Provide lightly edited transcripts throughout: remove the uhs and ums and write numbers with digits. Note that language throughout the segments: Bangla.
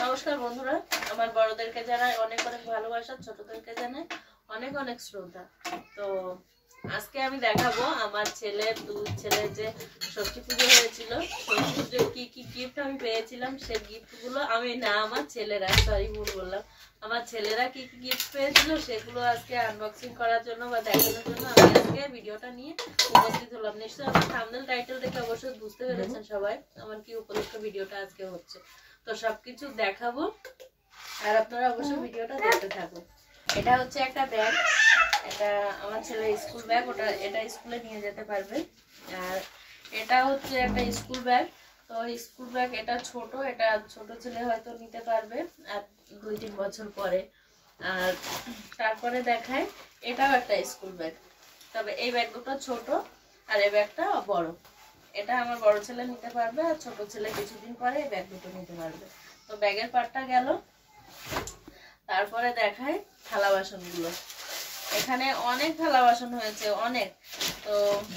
নমস্কার বন্ধুরা, আমার বড়দেরকে জানাই অনেক অনেক ভালোবাসা, ছোটদেরকে জানাই অনেক অনেক শ্রদ্ধা। তো আজকে আমি দেখাবো আমার ছেলের যে ষষ্ঠী পুজো হয়েছিল, ষষ্ঠী পুজোর কি কি গিফট আমি পেয়েছিলাম, সেই গিফটগুলো আমার ছেলেরা, সরি ভুল বললাম, আমার ছেলেরা কি কি গিফট পেয়েছিল সেগুলো আজকে আনবক্সিং করার জন্য বা দেখানোর জন্য আমি আজকে ভিডিওটা নিয়ে উপস্থিত হলাম। নিশ্চয়ই আমার থাম্বনেল টাইটেল দেখে অবশ্যই বুঝতে পেরেছেন সবাই আমার কি উপলক্ষে ভিডিওটা আজকে হচ্ছে। তো সবকিছু দেখাবো আর আপনারা অবশ্যই ভিডিওটা দেখতে থাকুন। এটা হচ্ছে একটা ব্যাগ, এটা আমার ছেলের স্কুল ব্যাগ, এটা স্কুলে নিয়ে যেতে পারবে। আর এটা হচ্ছে একটা স্কুল ব্যাগ, তো স্কুল ব্যাগ এটা ছোট ছেলে হয়তো নিতে পারবে আর 2-3 বছর পরে। আর তারপরে দেখায় এটাও একটা স্কুল ব্যাগ, তবে এই ব্যাগ দুটো ছোট আর এই ব্যাগটা বড়। এটা আমার বড় ছেলে নিতে পারবে আর ছোট ছেলে কিছুদিন পরে এই ব্যাগ দুটো নিতে পারবে। তো ব্যাগের পার্টটা গেল। তারপরে দেখায় থালা বাসনগুলো। এখানে অনেক থালা বাসন হয়েছে, অনেক। তো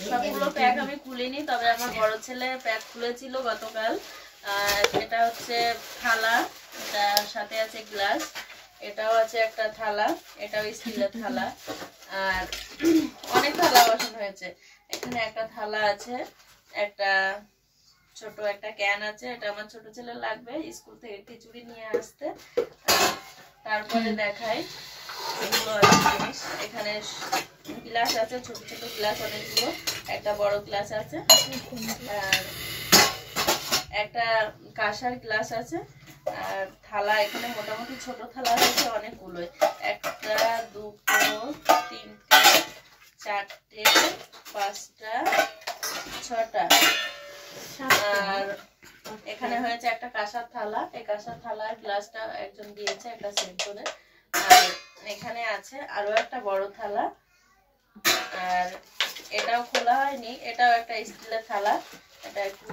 সবগুলো প্যাক আমি খুলিনি, তবে আমার বড় ছেলে প্যাক খুলেছিল গতকাল। এটা হচ্ছে থালা, এটার সাথে আছে গ্লাস, এটাও আছে একটা থালা, এটাও স্টিলের থালা। আর অনেক থালা বাসন হয়েছে। এখানে একটা থালা আছে, একটা ছোট একটা ক্যান আছে, এটা আমার ছোট ছেলে লাগবে স্কুল থেকে খিচুড়ি নিয়ে আসতে। তারপরে দেখাই এগুলো জিনিস। এখানে গ্লাস আছে, ছোট ছোট গ্লাস অনেকগুলো, একটা বড় গ্লাস আছে, আর একটা কাঁসার গ্লাস আছে। আর থালা এখানে মোটামুটি ছোট থালা হয়েছে অনেকগুলোই, 1, 2, 3, 4, 5, 6টা। আর এখানে হয়েছে একটা কাঁসার থালা, এই কাঁসার থালা গ্লাসটা একজন দিয়েছে একটা সেট করে। আর এখানে আছে আরো একটা বড় থালা, আর এটাও খোলা হয়নি, এটাও একটা স্টিলের থালা, এটা একটু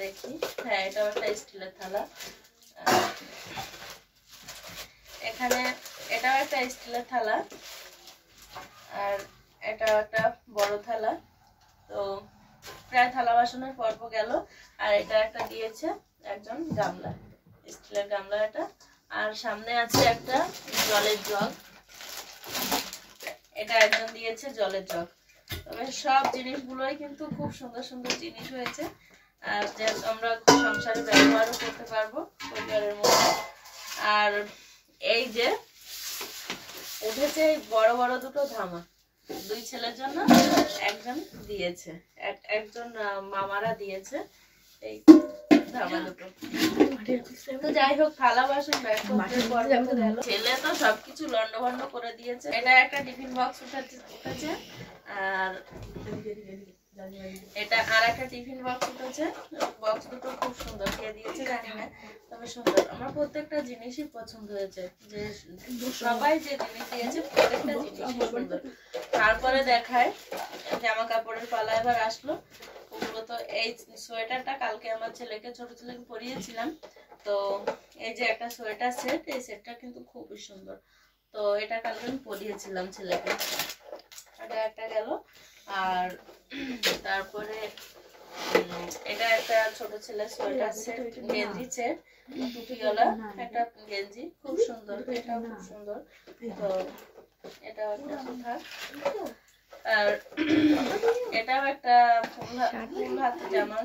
দেখি, হ্যাঁ এটাও একটা স্টিলের থালা। এখানে এটাও একটা স্টিলের থালা, আর এটাও একটা বড় থালা। তো প্রায় থালা বাসনের পর্ব গেল। আর এটা একটা দিয়েছে একজন গামলা, স্টিলের গামলা এটা। আর সামনে আছে একটা জলের জগ, এটা একজন দিয়েছে জলের জগ। তবে সব জিনিসগুলোই কিন্তু খুব সুন্দর সুন্দর জিনিস হয়েছে, আর যে আমরা সংসারে ব্যবহারও করতে পারবো পরিবারের মধ্যে। আর এই যে উঠেছে বড় বড় দুটো ধামা, 2 ছেলের জন্য একজন দিয়েছে, একজন মামারা দিয়েছে এই ধামা দুটো। তো যাই হোক, থালা বাসন ব্যাগ ছেলে তো সবকিছু লন্ডভন্ড করে দিয়েছে। এটা একটা টিফিন বক্স উঠেছে, আর এটা আর একটা টিফিন বক্স উঠেছে। বক্স দুটো খুব সুন্দর, কে দিয়েছে জানি না, তবে সুন্দর। আমার প্রত্যেকটা জিনিসই পছন্দ হয়েছে, যে সবাই যে জিনিস দিয়েছে প্রত্যেকটা জিনিসই সুন্দর। তারপরে দেখায় জামা কাপড়ের পালা এবার আসলো। ওগুলো তো এই সোয়েটারটা কালকে আমার ছোট ছেলেকে পরিয়েছিলাম। তো এই যে একটা সোয়েটার সেট, এই সেটটা কিন্তু খুবই সুন্দর। তো এটা কালকে আমি পরিয়েছিলাম ছেলেকে, এটা একটা গেল। আর তারপরে এটা একটা ছোট ছেলের সোয়েটার সেট, গেঞ্জি সেট, টুপিওয়ালা একটা গেঞ্জি, খুব সুন্দর, এটাও খুব সুন্দর। তো এটাও একটা কথা। আর এটাও একটা ফুল হাতে জামা,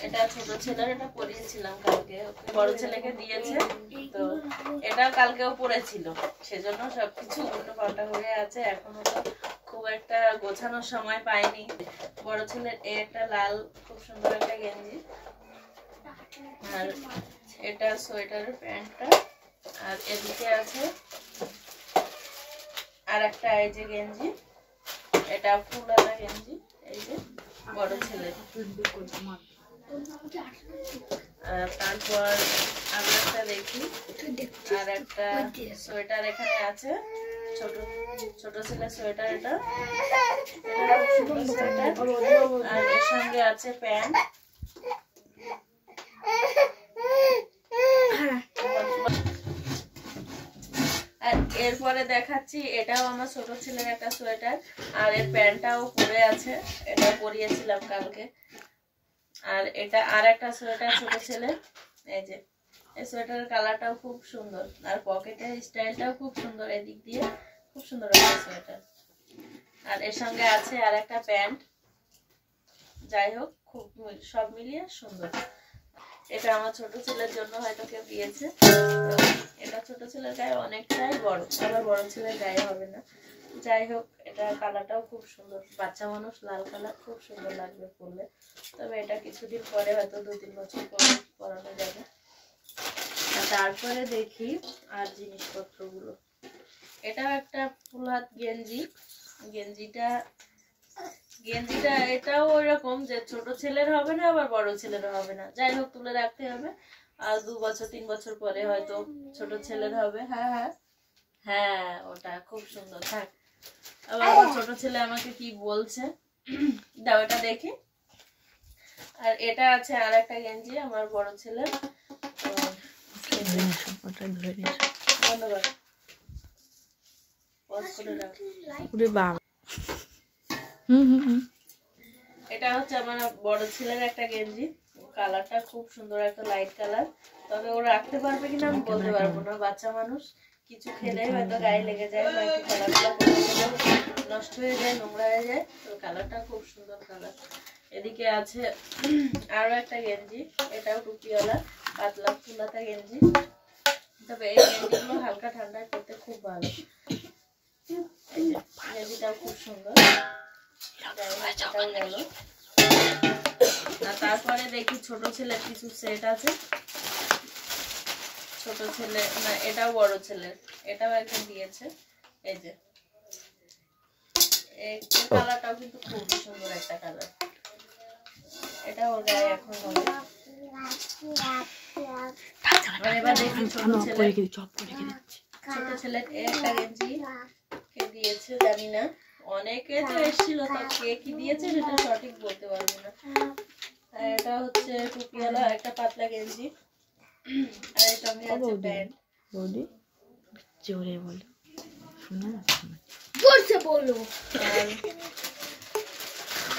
এটা ছোট ছেলের, এটা পরিয়েছিলাম কালকে, বড় ছেলেকে দিয়েছে। তো এটা কালকেও পরেছিল, সেজন্য সবকিছু উল্টো পাল্টা হয়ে আছে, এখনো তো খুব একটা গোছানোর সময় পাইনি। বড় ছেলের একটা লাল খুব সুন্দর একটা গেঞ্জি, আর এটা সোয়েটারের প্যান্টটা। আর এদিকে আছে আর একটা এই যে গেঞ্জি, এটা ফুলওয়ালা গেঞ্জি, এই যে বড় ছেলে। তারপর আমি একটা দেখি, আর একটা সোয়েটার এখানে আছে, ছোট ছেলে সোয়েটার, এটা সোয়েটার। আর এর সঙ্গে আছে প্যান্ট। আর এরপরে দেখাচ্ছি, এটাও আমার ছোট ছেলের একটা সোয়েটার, আর এর প্যান্টটাও পরে আছে, এটা পরিয়েছিলাম কালকে। আর এটা আর একটা সোয়েটার ছোট ছেলে, এই যে এই সোয়েটারের কালারটাও খুব সুন্দর, আর পকেটের স্টাইলটাও খুব সুন্দর, এদিক দিয়ে খুব সুন্দর একটা সোয়েটার। আর এর সঙ্গে আছে আর একটা প্যান্ট। যাই হোক খুব সব মিলিয়ে সুন্দর। এটা আমার ছোট ছেলের জন্য হয়তো কেউ দিয়েছে। এটা ছোট ছেলের গায়ে অনেকটাই বড়, আবার বড় ছেলের গায়ে হবে না। যাই হোক এটা কালারটাও খুব সুন্দর, বাচ্চা মানুষ লাল কালার খুব সুন্দর লাগবে পরলে। তবে এটা কিছুদিন পরে হয়তো 2-3 বছর পরে পরানো যাবে। আর তারপরে দেখি আর জিনিসপত্রগুলো। এটাও একটা ফুল হাত গেঞ্জি। গেঞ্জিটা এটাও ওইরকম যে ছোট ছেলের হবে না আবার বড় ছেলের হবে না। যাই হোক তুলে রাখতে হবে, আর 2 বছর 3 বছর পরে হয়তো ছোট ছেলের হবে। হ্যাঁ হ্যাঁ হ্যাঁ, ওটা খুব সুন্দর। থাক, আবার আমার ছোট ছেলে আমাকে কি বলছে দাও এটা দেখি। আর এটা আছে আর একটা গেঞ্জি আমার বড় ছেলের। ধন্যবাদ। এটা হচ্ছে আমার বড় ছেলের একটা গেঞ্জি, কালারটা খুব সুন্দর, একটা লাইট কালার। তবে ও রাখতে পারবে কিনা আমি বলতে পারবো না, বাচ্চা মানুষ কিছু খেলেই হয়তো গায়ে লেগে যায় বা একটু খেলাধুলা করতে গেলেও নষ্ট হয়ে যায়, নোংরা হয়ে যায়। তো কালারটা খুব সুন্দর কালার। এদিকে আছে আরো একটা গেঞ্জি, এটাও টুপিওয়ালা পাতলা ফুলাতা গেঞ্জি। তবে এই গেঞ্জিগুলো হালকা ঠান্ডায় পরতে খুব ভালো। গেঞ্জিটাও খুব সুন্দর। গেল। আর তারপরে দেখি ছোট ছেলের কিছু সেট আছে। ছোট ছেলে না, এটাও বড় ছেলের, এটাও একজন দিয়েছে। এই যে এই কালারটাও কিন্তু খুব সুন্দর একটা কালার। এটা ওর গায়ে এখন হবে। এবার দেখি ছোট ছেলের একটা গেঞ্জি কে দিয়েছে জানি না, অনেকে তো এসেছিল, তো কে কি দিয়েছে সেটা সঠিক বলতে পারবো না। আর এটা হচ্ছে টুপিওয়ালা একটা পাতলা গেঞ্জি, আর এর সঙ্গে আছে প্যান্ট। জোরে বলো, শোনা জোরে বলো।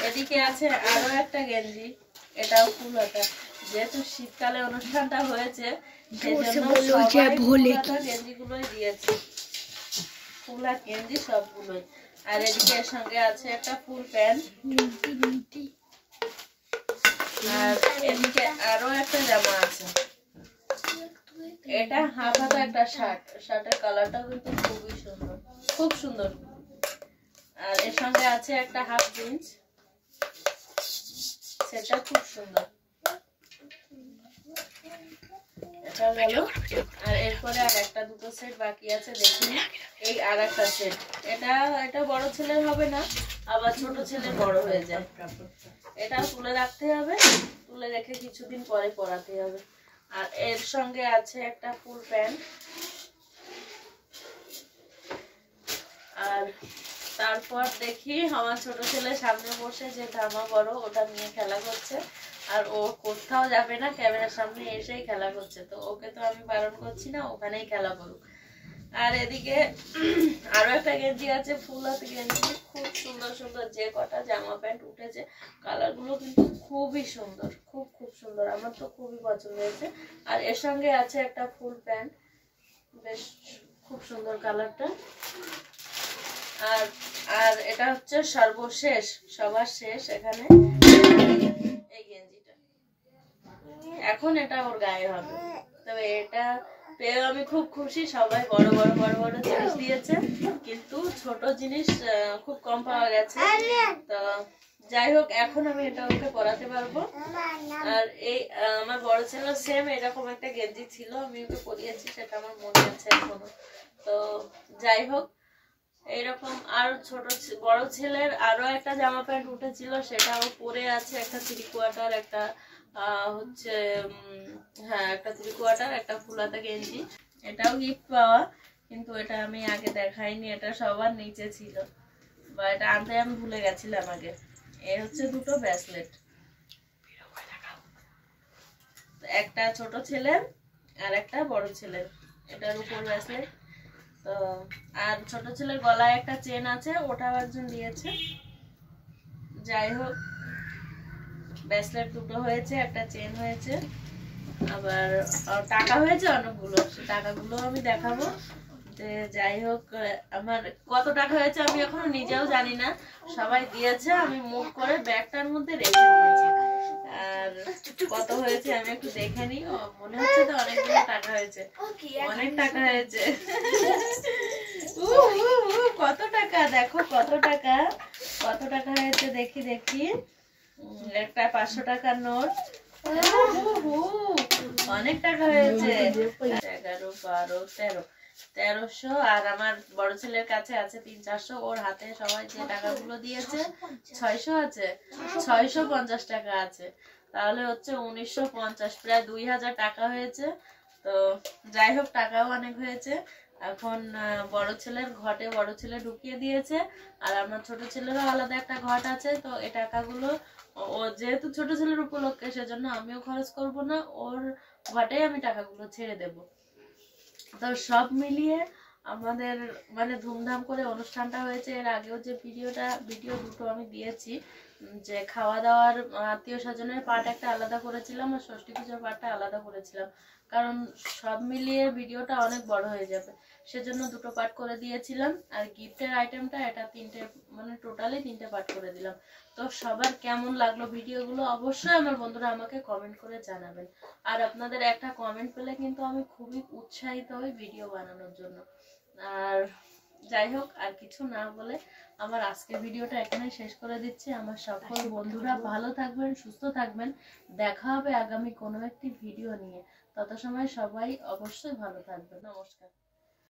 এদিকে আছে আরো একটা গেঞ্জি, এটাও ফুল হাতা। যেহেতু শীতকালে অনুষ্ঠানটা হয়েছে সেজন্য গেঞ্জিগুলোই দিয়েছে, ফুল হাত গেঞ্জি সবগুলোই। আর এদিকে এর সঙ্গে আছে একটা ফুল প্যান্ট। আর এদিকে আরো একটা জামা আছে, এটা হাফ হাতা একটা শার্ট। শার্টের কালারটাও কিন্তু খুবই সুন্দর, খুব সুন্দর। আর এর সঙ্গে আছে একটা হাফ জিন্স, সেটা খুব সুন্দর। এটা গেল। আর এরপরে আর একটা দুটো সেট বাকি আছে, দেখুন এই আর একটা সেট। এটা বড় ছেলের হবে না, আবার ছোট ছেলের বড় হয়ে যায়। এটা তুলে রাখতে হবে, তুলে রেখে কিছুদিন পরে পরাতে হবে। আর এর সঙ্গে আছে একটা ফুল প্যান্ট। আর তারপর দেখি আমার ছোট ছেলে সামনে বসে যে ধামা বড় ওটা নিয়ে খেলা করছে, আর ও কোথাও যাবে না, ক্যামেরার সামনে এসেই খেলা করছে। তো ওকে তো আমি বারণ করছি না, ওখানেই খেলা করুক। আর এদিকে আরো একটা গেঞ্জি আছে, ফুল হাত গেঞ্জি, খুব সুন্দর সুন্দর। যে কটা জামা প্যান্ট উঠেছে কালার গুলো কিন্তু খুবই সুন্দর, খুব খুব সুন্দর, আমার তো খুবই পছন্দ হয়েছে। আর এর সঙ্গে আছে একটা ফুল প্যান্ট, বেশ খুব সুন্দর কালারটা। আর আর এটা হচ্ছে সর্বশেষ, সবার শেষ এখানে এই গেঞ্জিটা। এখন এটা ওর গায়ে হবে। তবে এটা পেয়ে আমি খুব খুশি। সবাই বড় বড় বড় বড় জিনিস দিয়েছে, কিন্তু ছোট জিনিস খুব কম পাওয়া গেছে। তো যাই হোক এখন আমি এটা ওকে পরাতে পারবো। আর এই আমার বড় ছেলে সেম এরকম একটা গেঞ্জি ছিল, আমি ওকে পরিয়েছি, সেটা আমার মনে আছে এখনো। তো যাই হোক এইরকম আর বড় ছেলের আরো একটা জামা প্যান্ট উঠেছিল, সেটাও পরে আছে। একটা 3/4, একটা হচ্ছে হ্যাঁ একটা 3/4, একটা ফুল হাতা গেঞ্জি। এটাও গিফট পাওয়া, কিন্তু এটা আমি আগে দেখাইনি, এটা সবার নিচে ছিল, বা এটা আনতে আমি ভুলে গেছিলাম আগে। এই হচ্ছে দুটো ব্রেসলেট, একটা ছোট ছেলের আর একটা বড় ছেলের। এটার উপর ব্রেসলেট। তো আর ছোট ছেলের গলায় একটা চেন আছে, ওটাও একজন দিয়েছে। যাই হোক ব্রেসলেট দুটো হয়েছে, একটা চেন হয়েছে। আবার টাকা হয়েছে অনেকগুলো, সে টাকাগুলো আমি দেখাবো। যে যাই হোক, আমার কত টাকা হয়েছে আমি এখনো নিজেও জানি না, সবাই দিয়েছে, আমি মুখ করে ব্যাগটার মধ্যে রেখে দিয়েছি। আর কত হয়েছে আমি একটু দেখে নিই। মনে হচ্ছে তো অনেকগুলো টাকা হয়েছে, অনেক টাকা হয়েছে। কত টাকা দেখো, কত টাকা, কত টাকা হয়েছে দেখি দেখি। একটা 500 টাকার নোট, অনেক টাকা হয়েছে। 11, 12, 13, 1300। আর আমার বড় ছেলের কাছে আছে 300-400, ওর হাতে সবাই যে টাকাগুলো দিয়েছে 600 আছে, 650 টাকা আছে, তাহলে হচ্ছে 1950, প্রায় 2000 টাকা হয়েছে। তো যাই হোক, টাকাও অনেক হয়েছে। এখন বড় ছেলের ঘটে বড় ছেলে ঢুকিয়ে দিয়েছে, আর আমার ছোট ছেলেরও আলাদা একটা ঘট আছে। তো এই টাকাগুলো ও যেহেতু ছোট ছেলের উপলক্ষে, সেজন্য আমিও খরচ করব না, ওর ঘটেই আমি টাকাগুলো ছেড়ে দেব। তো সব মিলিয়ে আমাদের মানে ধুমধাম করে অনুষ্ঠানটা হয়েছে। এর আগেও যে ভিডিও দুটো আমি দিয়েছি, যে খাওয়া দাওয়ার আত্মীয় স্বজনের পার্ট একটা আলাদা করেছিলাম, আর ষষ্ঠী পুজোর পার্টটা আলাদা করেছিলাম, কারণ সব মিলিয়ে ভিডিওটা অনেক বড় হয়ে যাবে, সেজন্য দুটো পার্ট করে দিয়েছিলাম। আর গিফটের আইটেমটা এটা 3টে, মানে টোটালি 3টে পার্ট করে দিলাম। তো সবার কেমন লাগলো ভিডিওগুলো অবশ্যই আমার বন্ধুরা আমাকে কমেন্ট করে জানাবেন। আর আপনাদের একটা কমেন্ট পেলে কিন্তু আমি খুবই উৎসাহিত হই ভিডিও বানানোর জন্য। আর যাই হোক, আর কিছু না বলে আমার আজকের ভিডিওটা এখানে শেষ করে দিচ্ছি। আমার সকল বন্ধুরা ভালো থাকবেন, সুস্থ থাকবেন। দেখা হবে আগামী কোনো একটি ভিডিও নিয়ে। তত সময় সবাই অবশ্যই ভালো থাকবেন। নমস্কার।